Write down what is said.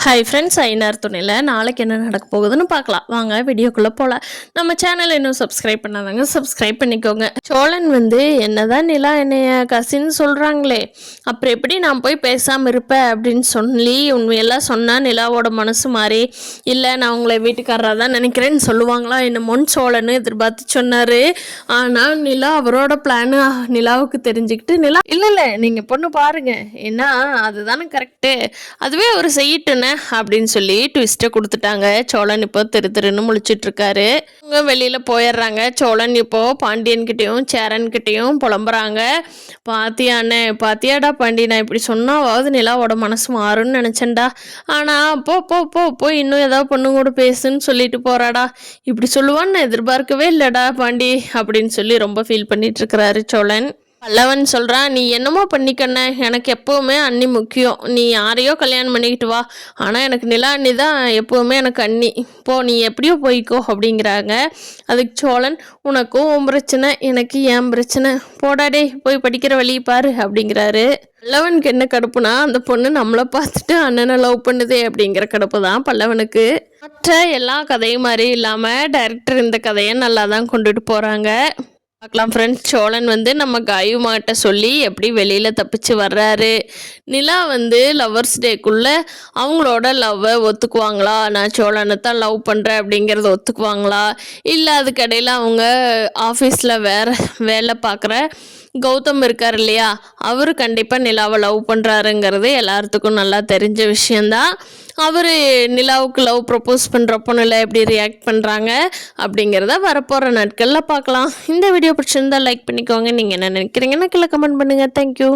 Hi friends, ஐநார் துணையில் நாளைக்கு என்ன நடக்க போகுதுன்னு பார்க்கலாம். வாங்க வீடியோக்குள்ளே போகலாம். நம்ம சேனல் இன்னும் சப்ஸ்கிரைப் பண்ணாதாங்க சப்ஸ்கிரைப் பண்ணிக்கோங்க. சோழன் என்னதான் நிலா என்னைய கசின்னு சொல்கிறாங்களே, அப்புறம் எப்படி நான் போய் பேசாமல் இருப்பேன் அப்படின்னு சொல்லி உண்மையெல்லாம் சொன்னால் நிலாவோட மனசு மாறி இல்லை நான் உங்களை வீட்டுக்காரராக தான் நினைக்கிறேன்னு சொல்லுவாங்களா என்னமோன்னு சோழன் எதிர்பார்த்து சொன்னார். ஆனால் நிலா அவரோட பிளானு நிலாவுக்கு தெரிஞ்சுக்கிட்டு நிலா இல்லை நீங்கள் பொண்ணு பாருங்க, ஏன்னா அதுதானே கரெக்டு, அதுவே அவர் செய்யிட்டுன்னு அப்படின்னு சொல்லி ட்விஸ்ட்டை கொடுத்துட்டாங்க. சோழன் இப்போ திருன்னு முழிச்சிட்டு இருக்காரு. அவங்க வெளியில் போயிடுறாங்க. சோழன் இப்போ பாண்டியன்கிட்டையும் சேரன்கிட்டையும் புலம்புறாங்க. பாத்தியானே, பாத்தியாடா பாண்டி, நான் இப்படி சொன்னாவது நிலாவோட மனசு மாறும்னு நினச்சேன்டா, ஆனால் போ இன்னும் ஏதாவது பொண்ணு கூட பேசுன்னு சொல்லிட்டு போறாடா, இப்படி சொல்லுவான்னு நான் எதிர்பார்க்கவே இல்லைடா பாண்டி அப்படின்னு சொல்லி ரொம்ப ஃபீல் பண்ணிட்டு இருக்கிறாரு சோழன். பல்லவன் சொல்கிறான், நீ என்னமோ பண்ணிக்கண்ண, எனக்கு எப்போவுமே அண்ணி முக்கியம், நீ யாரையோ கல்யாணம் பண்ணிக்கிட்டு வா, ஆனால் எனக்கு நிலா அண்ணி தான் எப்போவுமே எனக்கு அண்ணி, போ நீ எப்படியோ போய்க்கோ அப்படிங்கிறாங்க. அதுக்கு சோழன், உனக்கும் உன் பிரச்சனை எனக்கு ஏன் பிரச்சனை, போடாடே போய் படிக்கிற வழி பாரு அப்படிங்கிறாரு. பல்லவனுக்கு என்ன கடுப்புனா, அந்த பொண்ணு நம்மளை பார்த்துட்டு அண்ணனை லவ் பண்ணுதே அப்படிங்கிற கடுப்பு தான் பல்லவனுக்கு. மற்ற எல்லா கதையும் மாதிரி இல்லாமல் டைரக்டர் இந்த கதையை நல்லா தான் கொண்டுட்டு போகிறாங்க. பார்க்கலாம் ஃப்ரெண்ட்ஸ். சோழன் நம்ம காயுமாட்ட சொல்லி எப்படி வெளியில் தப்பிச்சு வர்றாரு. நிலா லவ்வர்ஸ் டேக்குள்ளே அவங்களோட லவ்வை ஒத்துக்குவாங்களா, நான் சோழனை தான் லவ் பண்ணுறேன் அப்படிங்கிறத ஒத்துக்குவாங்களா, இல்லை அதுக்கடையில் அவங்க ஆஃபீஸில் வேலை பார்க்குற கௌதம் இருக்கார் இல்லையா, அவர் கண்டிப்பாக நிலாவை லவ் பண்ணுறாருங்கிறது எல்லாத்துக்கும் நல்லா தெரிஞ்ச விஷயந்தான். அவர் நிலாவுக்கு லவ் ப்ரப்போஸ் பண்ணுறப்போ நிலா எப்படி ரியாக்ட் பண்ணுறாங்க அப்படிங்கிறத வரப்போகிற நாட்களில் பார்க்கலாம். இந்த வீடியோ பிடிச்சிருந்தால் லைக் பண்ணிக்கோங்க. நீங்கள் என்ன நினைக்கிறீங்கன்னு கீழே கமெண்ட் பண்ணுங்கள். தேங்க்யூ.